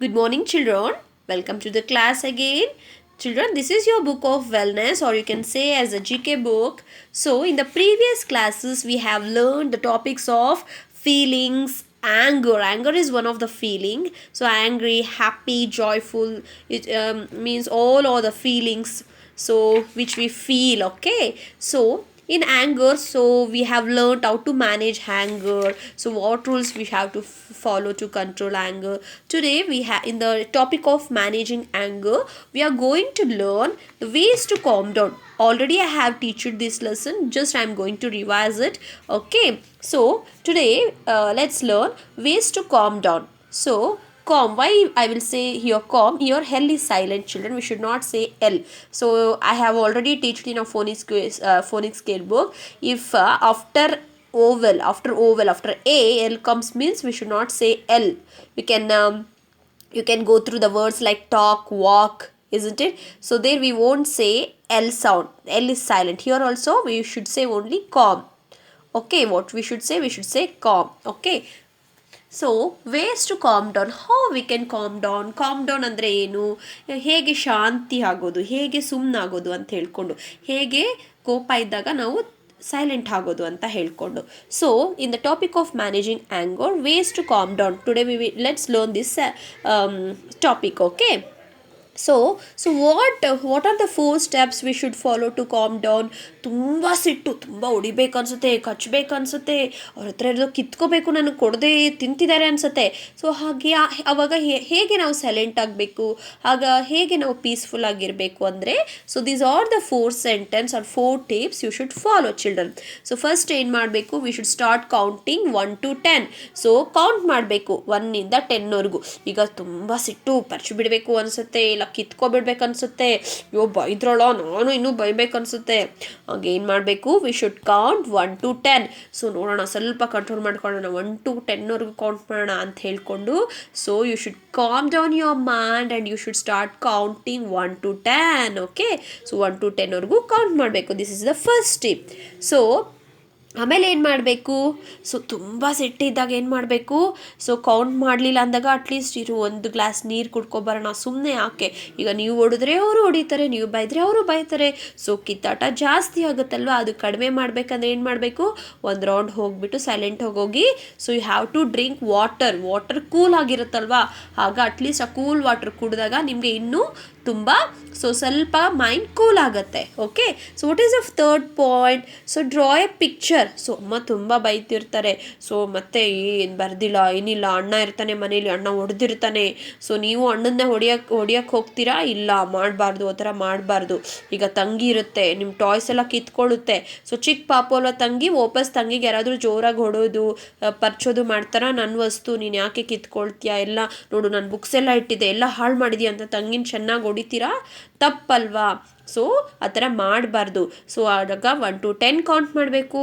Good morning, children. Welcome to the class again. Children, this is your book of wellness, or you can say as a GK book. So, in the previous classes, we have learned the topics of feelings, anger. Anger is one of the feeling. So, angry, happy, joyful. It means all of the feelings. So, which we feel. Okay. So, in anger, so we have learned how to manage anger, so what rules we have to follow to control anger. Today we have, in the topic of managing anger, we are going to learn the ways to calm down. Already I have teached this lesson, just I am going to revise it. Okay, so today let's learn ways to calm down. So calm, why I will say here calm, here L is silent, children, we should not say L. So I have already taught in a phonics scale book, if after A L comes, means we should not say L. We can you can go through the words like talk, walk, isn't it? So there we won't say L sound, L is silent. Here also we should say only calm. Okay, what we should say, we should say calm. Okay, so ways to calm down, how we can calm down. Calm down ಅಂದರೆ ಏನು, ಹೇಗೆ ಶಾಂತಿ ಆಗೋದು, ಹೇಗೆ ಸುಮ್ಮನಾಗೋದು ಅಂತ ಹೇಳ್ಕೊಂಡು, ಹೇಗೆ ಕೋಪ ಇದ್ದಾಗ ನಾವು ಸೈಲೆಂಟ್ ಆಗೋದು ಅಂತ ಹೇಳ್ಕೊಂಡು. So in the topic of managing anger, ways to calm down, today let's learn this topic. Okay, so what are the 4 steps we should follow to calm down. ತುಂಬ ಸಿಟ್ಟು, ತುಂಬ ಹೊಡಿಬೇಕು ಅನಿಸುತ್ತೆ, ಕಚ್ಚಬೇಕು ಅನಿಸುತ್ತೆ, ಅವ್ರ ಹತ್ರ ಇರೋದು ಕಿತ್ಕೋಬೇಕು, ನನಗೆ ಕೊಡದೆ ತಿಂತಿದ್ದಾರೆ ಅನಿಸುತ್ತೆ. ಸೊ ಹಾಗೆ ಅವಾಗ ಹೇಗೆ ನಾವು ಸೈಲೆಂಟ್ ಆಗಬೇಕು, ಆಗ ಹೇಗೆ ನಾವು ಪೀಸ್ಫುಲ್ ಆಗಿರಬೇಕು ಅಂದರೆ, so these are the 4 sentence or 4 tips you should follow children. So first ಏನು ಮಾಡಬೇಕು, we should start counting 1 to 10. So count ಮಾಡಬೇಕು 1 ಇಂದ 10ವರೆಗೂ. ಈಗ ತುಂಬ ಸಿಟ್ಟು, ಪರ್ಚು ಬಿಡಬೇಕು ಅನಿಸುತ್ತೆ, ಇಲ್ಲ ಕಿತ್ಕೊಬಿಡ್ಬೇಕು ಅನಿಸುತ್ತೆ, ಅಯ್ಯೋ ಬೈದ್ರಳ ನಾನು ಇನ್ನೂ ಬೈಬೇಕು ಅನಿಸುತ್ತೆ, ಹಾಗೆ ಏನು ಮಾಡಬೇಕು, we should count 1 to 10. So ನೋಡೋಣ, ಸ್ವಲ್ಪ ಕಂಟ್ರೋಲ್ ಮಾಡ್ಕೊಳ್ಳೋಣ, 1 to 10ವರೆಗೂ ಕೌಂಟ್ ಮಾಡೋಣ ಅಂತ ಹೇಳ್ಕೊಂಡು. So you should calm down your mind and you should start counting 1 to 10. Okay, so 1 to 10ವರೆಗೂ ಕೌಂಟ್ ಮಾಡಬೇಕು. This is the first tip. So ಆಮೇಲೆ ಏನು ಮಾಡಬೇಕು, ಸೊ ತುಂಬ ಸಿಟ್ಟಿದ್ದಾಗ ಏನು ಮಾಡಬೇಕು, ಸೊ ಕೌಂಟ್ ಮಾಡಲಿಲ್ಲ ಅಂದಾಗ ಅಟ್ಲೀಸ್ಟ್ ಇರು ಒಂದು ಗ್ಲಾಸ್ ನೀರು ಕುಡ್ಕೊಬರೋಣ, ಸುಮ್ಮನೆ ಯಾಕೆ, ಈಗ ನೀವು ಹೊಡೆದ್ರೆ ಅವರು ಹೊಡಿತಾರೆ, ನೀವು ಬೈದರೆ ಅವರು ಬೈತಾರೆ, ಸೊ ಕಿತ್ತಾಟ ಜಾಸ್ತಿ ಆಗುತ್ತಲ್ವ, ಅದು ಕಡಿಮೆ ಮಾಡಬೇಕಂದ್ರೆ ಏನು ಮಾಡಬೇಕು, ಒಂದು ರೌಂಡ್ ಹೋಗಿಬಿಟ್ಟು ಸೈಲೆಂಟ್ ಹೋಗಿ, so you have to drink water cool ಆಗಿರುತ್ತಲ್ವ, ಆಗ ಅಟ್ಲೀಸ್ಟ್ ಆ ಕೂಲ್ ವಾಟರ್ ಕುಡಿದಾಗ ನಿಮಗೆ ಇನ್ನೂ ತುಂಬ ಸ್ವಲ್ಪ ಮೈಂಡ್ ಕೂಲ್ ಆಗುತ್ತೆ. Okay, so what is the third point, so draw a picture. So ಅಮ್ಮ ತುಂಬ ಬೈತಿರ್ತಾರೆ, ಸೊ ಮತ್ತೆ ಏನು ಬರ್ದಿಲ್ಲ ಏನಿಲ್ಲ, ಅಣ್ಣ ಇರ್ತಾನೆ ಮನೇಲಿ, ಅಣ್ಣ ಹೊಡೆದಿರ್ತಾನೆ, ಸೊ ನೀವು ಅಣ್ಣನ್ನೇ ಹೊಡಿಯಕ್ಕೆ ಹೋಗ್ತೀರಾ, ಇಲ್ಲ ಮಾಡಬಾರ್ದು, ಆ ಥರ ಮಾಡಬಾರ್ದು. ಈಗ ತಂಗಿ ಇರುತ್ತೆ, ನಿಮ್ಮ ಟಾಯ್ಸ್ ಎಲ್ಲ ಕಿತ್ಕೊಳ್ಳುತ್ತೆ, ಸೊ ಚಿಕ್ಕ ಪಾಪು ಅಲ್ವ ತಂಗಿ, ವಾಪಸ್ ತಂಗಿಗೆ ಯಾರಾದರೂ ಜೋರಾಗಿ ಹೊಡೋದು ಪರ್ಚೋದು ಮಾಡ್ತಾರ, ನನ್ನ ವಸ್ತು ನೀನು ಯಾಕೆ ಕಿತ್ಕೊಳ್ತೀಯಾ, ಎಲ್ಲ ನೋಡು ನನ್ನ ಬುಕ್ಸ್ ಎಲ್ಲ ಇಟ್ಟಿದೆ, ಎಲ್ಲ ಹಾಳು ಮಾಡಿದೀಯ ಅಂತ ತಂಗಿನ ಚೆನ್ನಾಗಿ ಹೊಡಿತೀರಾ, ತಪ್ಪಲ್ವಾ. ಸೊ ಆ ಥರ ಮಾಡಬಾರ್ದು. ಸೊ ಆಗ 1 to 10 ಕೌಂಟ್ ಮಾಡಬೇಕು.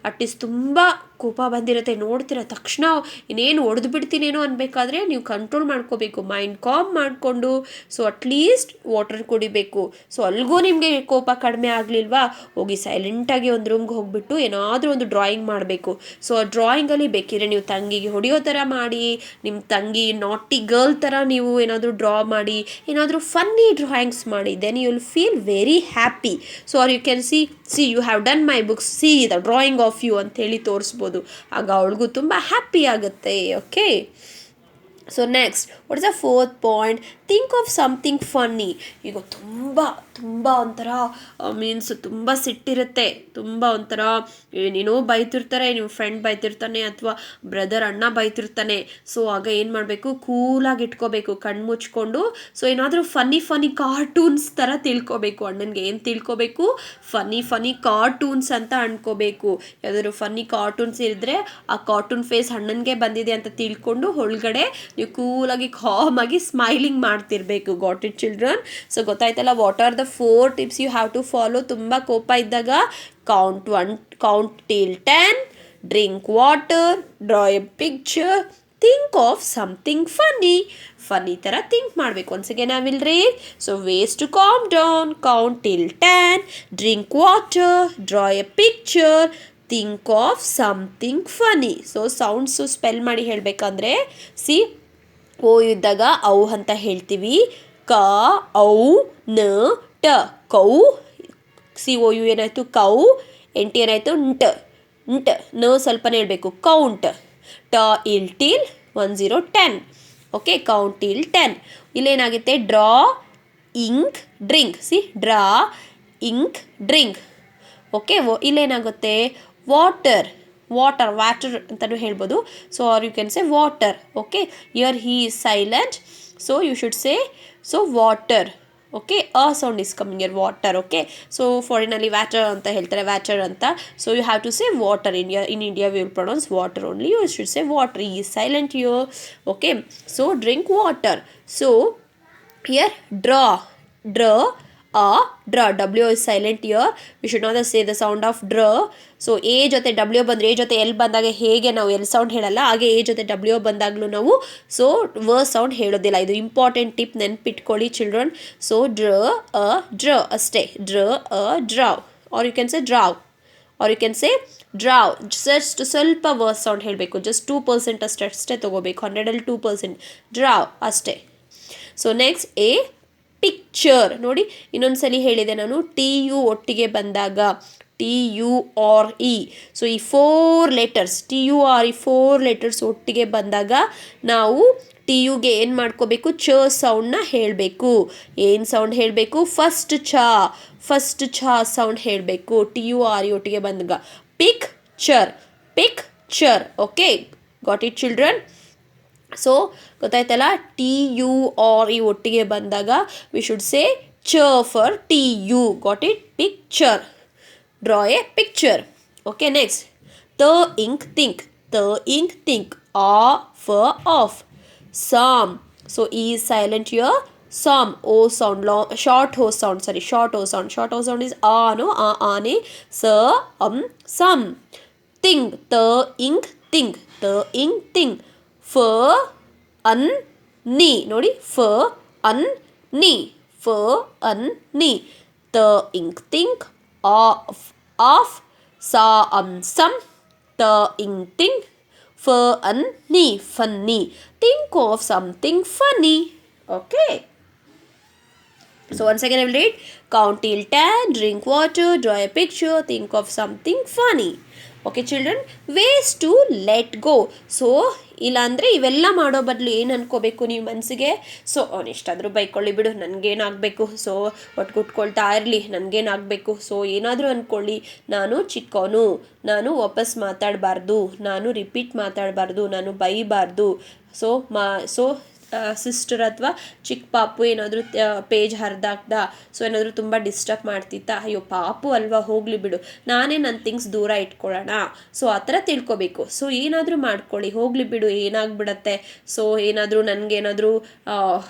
ಅಟ್ಲೀಸ್ಟ್ ತುಂಬ ಕೋಪ ಬಂದಿರುತ್ತೆ, ನೋಡ್ತೀರ ತಕ್ಷಣ ಇನ್ನೇನು ಹೊಡೆದು ಬಿಡ್ತೀನೇನೋ ಅನ್ಬೇಕಾದ್ರೆ ನೀವು ಕಂಟ್ರೋಲ್ ಮಾಡ್ಕೋಬೇಕು, ಮೈಂಡ್ ಕಾಮ್ ಮಾಡಿಕೊಂಡು, ಸೊ ಅಟ್ಲೀಸ್ಟ್ ವಾಟರ್ ಕುಡಿಬೇಕು. ಸೊ ಅಲ್ಲಿಗೂ ನಿಮಗೆ ಕೋಪ ಕಡಿಮೆ ಆಗಲಿಲ್ವಾ, ಹೋಗಿ ಸೈಲೆಂಟಾಗಿ ಒಂದು ರೂಮ್ಗೆ ಹೋಗಿಬಿಟ್ಟು ಏನಾದರೂ ಒಂದು ಡ್ರಾಯಿಂಗ್ ಮಾಡಬೇಕು. ಸೊ ಆ ಡ್ರಾಯಿಂಗಲ್ಲಿ ಬೇಕಿದ್ರೆ ನೀವು ತಂಗಿಗೆ ಹೊಡೆಯೋ ಥರ ಮಾಡಿ, ನಿಮ್ಮ ತಂಗಿ ನಾಟಿ ಗರ್ಲ್ ಥರ ನೀವು ಏನಾದರೂ ಡ್ರಾ ಮಾಡಿ, ಏನಾದರೂ ಫನ್ನಿ ಡ್ರಾಯಿಂಗ್ಸ್ ಮಾಡಿ, then you will feel very happy. So R you can see you have done my books, see the drawing of you ಅಂತೇಳಿ ತೋರಿಸ್ಬೋದು, ಆಗ ಅವಳಿಗೂ ತುಂಬ ಹ್ಯಾಪಿ ಆಗುತ್ತೆ. Okay, so next what is the 4th point, think of something funny. ಈಗ ತುಂಬ ಒಂಥರ means ತುಂಬ ಸಿಟ್ಟಿರುತ್ತೆ, ತುಂಬ ಒಂಥರ ಏನೇನೋ ಬೈತಿರ್ತಾರೆ, ನಿಮ್ಮ ಫ್ರೆಂಡ್ ಬೈತಿರ್ತಾನೆ ಅಥವಾ ಬ್ರದರ್ ಅಣ್ಣ ಬೈತಿರ್ತಾನೆ. ಸೊ ಆಗ ಏನು ಮಾಡಬೇಕು, ಕೂಲಾಗಿ ಇಟ್ಕೋಬೇಕು, ಕಣ್ಣು ಮುಚ್ಕೊಂಡು. ಸೊ ಏನಾದರೂ ಫನ್ನಿ ಕಾರ್ಟೂನ್ಸ್ ಥರ ತಿಳ್ಕೊಬೇಕು, ಅಣ್ಣನಿಗೆ ಏನು ತಿಳ್ಕೊಬೇಕು, ಫನ್ನಿ ಕಾರ್ಟೂನ್ಸ್ ಅಂತ ಅನ್ಕೋಬೇಕು. ಯಾವ್ದಾದ್ರು ಫನ್ನಿ ಕಾರ್ಟೂನ್ಸ್ ಇದ್ದರೆ ಆ ಕಾರ್ಟೂನ್ ಫೇಸ್ ಅಣ್ಣನಿಗೆ ಬಂದಿದೆ ಅಂತ ತಿಳ್ಕೊಂಡು ಒಳಗಡೆ ನೀವು ಕೂಲಾಗಿ ಕಾಮಾಗಿ ಸ್ಮೈಲಿಂಗ್ ಮಾಡ್ತಿರ್ಬೇಕು. Got it children? ಸೊ ಗೊತ್ತಾಯ್ತಲ್ಲ, what are the 4 tips you have to follow. ತುಂಬ ಕೋಪ ಇದ್ದಾಗ count till 10, drink water, draw a picture, think of something funny ಥರ ಥಿಂಕ್ ಮಾಡಬೇಕು. Once again I will read. So ways to calm down, count till 10, drink water, draw a picture, think of something funny. So sounds spell ಮಾಡಿ ಹೇಳಬೇಕಂದ್ರೆ, C O ಇದ್ದಾಗ ಔ ಅಂತ ಹೇಳ್ತೀವಿ. ಕ ಔ ನ ಟ ಕೌ. ಸಿ ಓ ಯು ಏನಾಯಿತು ಕೌ. ಎನ್ ಟಿ ಏನಾಯಿತು ಂಟ್. ಂಟ್ ನ ಸ್ವಲ್ಪನೇ ಹೇಳಬೇಕು count. Till till 1 0 10. Okay count till 10. ಇಲ್ಲೇನಾಗುತ್ತೆ draw ink drink. See draw ink drink. Okay ಇಲ್ಲೇನಾಗುತ್ತೆ ವಾಟರ್. ವ್ಯಾಟರ್ ಅಂತಲೂ ಹೇಳ್ಬೋದು. So R you can say water. Okay here he is silent. So you should say so water. Okay a sound is coming here water. Okay so ಫಾರಿನಲ್ಲಿ ವ್ಯಾಟರ್ ಅಂತ ಹೇಳ್ತಾರೆ, water ಅಂತ. So you have to say water. In India we will pronounce water only. You should say water. ಈ silent here. Okay so drink water. So here draw. Draw W is silent here. We should not say the sound of ಡ್ರ. So A ಜೊತೆ W ಬಂದರೆ, A ಜೊತೆ L ಬಂದಾಗ ಹೇಗೆ ನಾವು L sound ಹೇಳಲ್ಲ, ಹಾಗೆ ಎ ಜೊತೆ ಡಬ್ಲ್ಯೂ ಬಂದಾಗಲೂ ನಾವು ಸೊ ವ ಸೌಂಡ್ ಹೇಳೋದಿಲ್ಲ. ಇದು ಇಂಪಾರ್ಟೆಂಟ್ ಟಿಪ್, ನೆನ್ಪಿಟ್ಕೊಳ್ಳಿ ಚಿಲ್ಡ್ರನ್. ಸೊ ಡ್ರ ಅಷ್ಟೇ. Draw. Are you can say draw. Just ಸ್ವಲ್ಪ ವರ್ಸ್ ಸೌಂಡ್ ಹೇಳಬೇಕು. ಜಸ್ಟ್ 2% ಅಷ್ಟೇ ತೊಗೋಬೇಕು. 100ಅಲ್ಲಿ 2%. ಡ್ರಾವ್ ಅಷ್ಟೇ. So next a picture. ನೋಡಿ ಇನ್ನೊಂದ್ಸಲಿ ಹೇಳಿದೆ ನಾನು, ಟಿ ಯು ಒಟ್ಟಿಗೆ ಬಂದಾಗ TURE. ಸೊ ಈ 4 ಲೆಟರ್ಸ್ TURE 4 ಲೆಟರ್ಸ್ ಒಟ್ಟಿಗೆ ಬಂದಾಗ ನಾವು ಟಿ ಯುಗೆ ಏನು ಮಾಡ್ಕೋಬೇಕು, ಚ ಸೌಂಡ್ನ ಹೇಳಬೇಕು. ಏನು ಸೌಂಡ್ ಹೇಳಬೇಕು? ಫಸ್ಟ್ ಛ ಸೌಂಡ್ ಹೇಳಬೇಕು. TURE ಒಟ್ಟಿಗೆ ಬಂದಾಗ picture. Okay got it children? So ಗೊತ್ತಾಯ್ತಲ್ಲ, TURE ಒಟ್ಟಿಗೆ ಬಂದಾಗ ವಿ ಶುಡ್ ಸೇ ಚ for TU. Got it? Picture. Draw a picture. Okay next ink think. Off. Psalm. So E is silent here. Psalm. O sound. Long, short O sound. Short O sound is A. No A ne. Some. Think. Ink think. Ni. Nodi. Ni. Ink think. Off. Some. Ink think. Funny. Think of something funny. Okay. So once again I will read. Count till 10, drink water, draw a picture, think of something funny. Okay children, ways to let go. So ಇಲ್ಲಾಂದರೆ ಇವೆಲ್ಲ ಮಾಡೋ ಬದಲು ಏನು ಅನ್ಕೋಬೇಕು ನೀವು ಮನಸ್ಸಿಗೆ, so ಅವನಿಷ್ಟಾದರೂ ಬೈಕೊಳ್ಳಿ ಬಿಡು, ನನಗೇನಾಗಬೇಕು, so ಒಟ್ಕೊಟ್ಕೊಳ್ತಾ ಇರಲಿ, ನನಗೇನಾಗಬೇಕು, so ಏನಾದರೂ ಅಂದ್ಕೊಳ್ಳಿ, ನಾನು ಚಿಕ್ಕವನು, ನಾನು ವಾಪಸ್ ಮಾತಾಡಬಾರ್ದು, ನಾನು ರಿಪೀಟ್ ಮಾತಾಡಬಾರ್ದು, ನಾನು ಬೈಬಾರ್ದು. ಸೊ ಸಿಸ್ಟರ್ ಅಥವಾ ಚಿಕ್ಕ ಪಾಪು ಏನಾದರೂ ಪೇಜ್ ಹರಿದಾಕ್ದ, ಸೊ ಏನಾದರೂ ತುಂಬ ಡಿಸ್ಟರ್ಬ್ ಮಾಡ್ತಿತ್ತಾ, ಅಯ್ಯೋ ಪಾಪು ಅಲ್ವಾ ಹೋಗಲಿ ಬಿಡು, ನಾನೇ ನನ್ನ ಥಿಂಗ್ಸ್ ದೂರ ಇಟ್ಕೊಳ್ಳೋಣ, ಸೊ ಆ ಥರ ತಿಳ್ಕೊಬೇಕು. ಸೊ ಏನಾದರೂ ಮಾಡ್ಕೊಳ್ಳಿ, ಹೋಗಲಿ ಬಿಡು, ಏನಾಗ್ಬಿಡತ್ತೆ, ಸೊ ಏನಾದರೂ ನನಗೇನಾದರೂ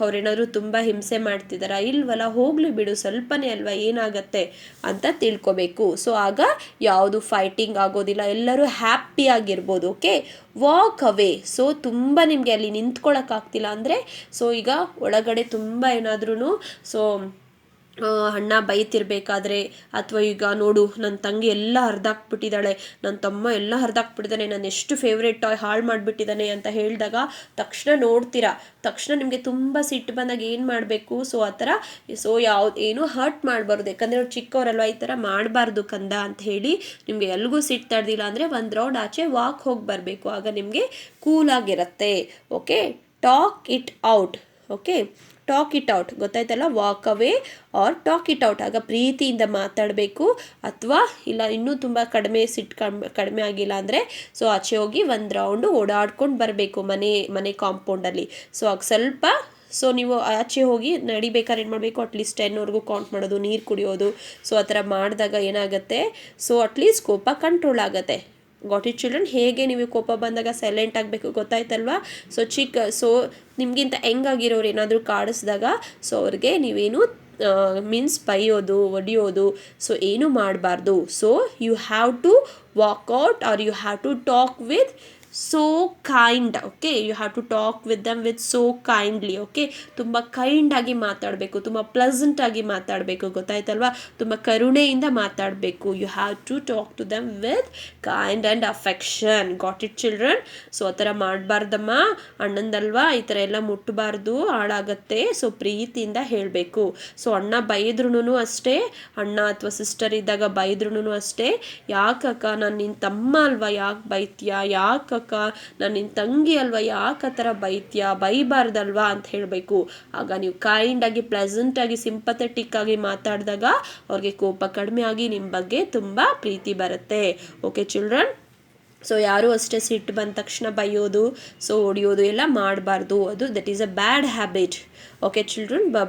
ಅವ್ರೇನಾದರೂ ತುಂಬ ಹಿಂಸೆ ಮಾಡ್ತಿದ್ದಾರಾ, ಇಲ್ವಲ್ಲ, ಹೋಗಲಿ ಬಿಡು, ಸ್ವಲ್ಪನೇ ಅಲ್ವಾ, ಏನಾಗತ್ತೆ ಅಂತ ತಿಳ್ಕೊಬೇಕು. ಸೊ ಆಗ ಯಾವುದು ಫೈಟಿಂಗ್ ಆಗೋದಿಲ್ಲ, ಎಲ್ಲರೂ ಹ್ಯಾಪಿಯಾಗಿರ್ಬೋದು. Okay, walk away. ಸೊ ತುಂಬ ನಿಮಗೆ ಅಲ್ಲಿ ನಿಂತ್ಕೊಳ್ಳೋಕ್ಕಾಗ್ತಿಲ್ಲ ಅಂದರೆ, ಸೊ ಈಗ ಒಳಗಡೆ ತುಂಬ ಏನಾದ್ರೂ ಸೊ ಅಣ್ಣ ಬೈತಿರ್ಬೇಕಾದ್ರೆ, ಅಥವಾ ಈಗ ನೋಡು ನನ್ನ ತಂಗಿ ಎಲ್ಲ ಹರಿದಾಕ್ಬಿಟ್ಟಿದ್ದಾಳೆ, ನನ್ನ ತಮ್ಮ ಎಲ್ಲ ಹರಿದಾಕ್ಬಿಟ್ಟಿದ್ದಾನೆ, ನಾನು ಎಷ್ಟು ಫೇವ್ರೇಟ್ ಟಾಯ್ ಹಾಳು ಮಾಡಿಬಿಟ್ಟಿದ್ದಾನೆ ಅಂತ ಹೇಳಿದಾಗ ತಕ್ಷಣ ನೋಡ್ತೀರಾ, ತಕ್ಷಣ ನಿಮಗೆ ತುಂಬ ಸಿಟ್ಟು ಬಂದಾಗ ಏನು ಮಾಡಬೇಕು, ಸೊ ಆ ಥರ ಸೊ ಏನೂ ಹರ್ಟ್ ಮಾಡಬಾರ್ದು, ಯಾಕಂದರೆ ಅವ್ರು ಚಿಕ್ಕವರಲ್ವ, ಈ ಥರ ಮಾಡಬಾರ್ದು ಕಂದ ಅಂತ ಹೇಳಿ ನಿಮಗೆ ಎಲ್ಗೂ ಸಿಟ್ಟು ತಡೆದಿಲ್ಲ ಅಂದರೆ ಒಂದು ರೌಂಡ್ ಆಚೆ ವಾಕ್ ಹೋಗಿ ಬರಬೇಕು, ಆಗ ನಿಮಗೆ ಕೂಲಾಗಿರುತ್ತೆ. Okay, talk it out. Okay, talk it out ಗೊತ್ತಾಯ್ತಲ್ಲ, walk away or talk it out. ಆಗ ಪ್ರೀತಿಯಿಂದ ಮಾತಾಡಬೇಕು, ಅಥವಾ ಇಲ್ಲ ಇನ್ನೂ ತುಂಬ ಕಡಿಮೆ ಆಗಿಲ್ಲ ಅಂದರೆ ಸೊ ಆಚೆ ಹೋಗಿ ಒಂದು ರೌಂಡು ಓಡಾಡ್ಕೊಂಡು ಬರಬೇಕು ಮನೆ ಕಾಂಪೌಂಡಲ್ಲಿ. ಸೊ ಆಗ ಸ್ವಲ್ಪ ಸೊ ನೀವು ಆಚೆ ಹೋಗಿ ನಡಿಬೇಕಾದ್ರೆ ಏನು ಮಾಡಬೇಕು, ಅಟ್ಲೀಸ್ಟ್ 10ವರೆಗೂ ಕೌಂಟ್ ಮಾಡೋದು, ನೀರು ಕುಡಿಯೋದು, ಸೊ ಆ ಥರ ಮಾಡಿದಾಗ ಏನಾಗುತ್ತೆ, ಸೊ ಅಟ್ಲೀಸ್ಟ್ ಕೋಪ ಕಂಟ್ರೋಲ್ ಆಗುತ್ತೆ. Got it children? ಹೇಗೆ ನೀವು ಕೋಪ ಬಂದಾಗ ಸೈಲೆಂಟ್ ಆಗಬೇಕು ಗೊತ್ತಾಯ್ತಲ್ವಾ? ಸೊ ನಿಮಗಿಂತ ಹೆಂಗಾಗಿರೋರು ಏನಾದರೂ ಕಾಡಿಸಿದಾಗ ಸೊ ಅವ್ರಿಗೆ ನೀವೇನು ಮೀನ್ಸ್ ಬೈಯೋದು, ಒಡೆಯೋದು, ಸೊ ಏನೂ ಮಾಡಬಾರ್ದು. So you have to walk out are you have to talk with so kind. Okay, you have to talk with them with so kindly. Okay, ತುಂಬ ಕೈಂಡಾಗಿ ಮಾತಾಡಬೇಕು, ತುಂಬ ಪ್ಲಸೆಂಟಾಗಿ ಮಾತಾಡಬೇಕು, ಗೊತ್ತಾಯ್ತಲ್ವಾ? ತುಂಬ ಕರುಣೆಯಿಂದ ಮಾತಾಡಬೇಕು. You have to talk to them with kind and affection. Got it children? So ಆ ಥರ ಮಾಡಬಾರ್ದಮ್ಮ, ಅಣ್ಣಂದಲ್ವಾ, ಈ ಥರ ಎಲ್ಲ ಮುಟ್ಟಬಾರ್ದು, ಹಾಳಾಗತ್ತೆ. ಸೊ ಪ್ರೀತಿಯಿಂದ ಹೇಳಬೇಕು. ಸೊ ಅಣ್ಣ ಬೈದ್ರೂ ಅಷ್ಟೇ, ಅಣ್ಣ ಅಥವಾ ಸಿಸ್ಟರ್ ಇದ್ದಾಗ ಬೈದ್ರೂ ಅಷ್ಟೇ, ಯಾಕಕ್ಕ ನಾನು ನಿನ್ನ ತಮ್ಮ ಅಲ್ವಾ, ಯಾಕೆ ಬೈತೀಯಾ, ಯಾಕಕ್ಕ ನಾನು ನಿನ್ನ ತಂಗಿ ಅಲ್ವಾ, ಯಾಕೆ ಆ ಥರ ಬೈತೀಯಾ, ಬೈಬಾರ್ದಲ್ವಾ ಅಂತ ಹೇಳಬೇಕು. ಆಗ ನೀವು ಕೈಂಡಾಗಿ, ಪ್ಲೆಸೆಂಟಾಗಿ, ಸಿಂಪಥೆಟಿಕ್ ಆಗಿ ಮಾತಾಡಿದಾಗ ಅವ್ರಿಗೆ ಕೋಪ ಕಡಿಮೆ ಆಗಿ ನಿಮ್ಮ ಬಗ್ಗೆ ತುಂಬ ಪ್ರೀತಿ ಬರುತ್ತೆ. Okay children? ಸೊ ಯಾರೂ ಅಷ್ಟೇ ಸಿಟ್ಟು ಬಂದ ತಕ್ಷಣ ಬೈಯೋದು, ಸೊ ಹೊಡಿಯೋದು ಎಲ್ಲ ಮಾಡಬಾರ್ದು. ಅದು that is a bad habit. Okay children, bye.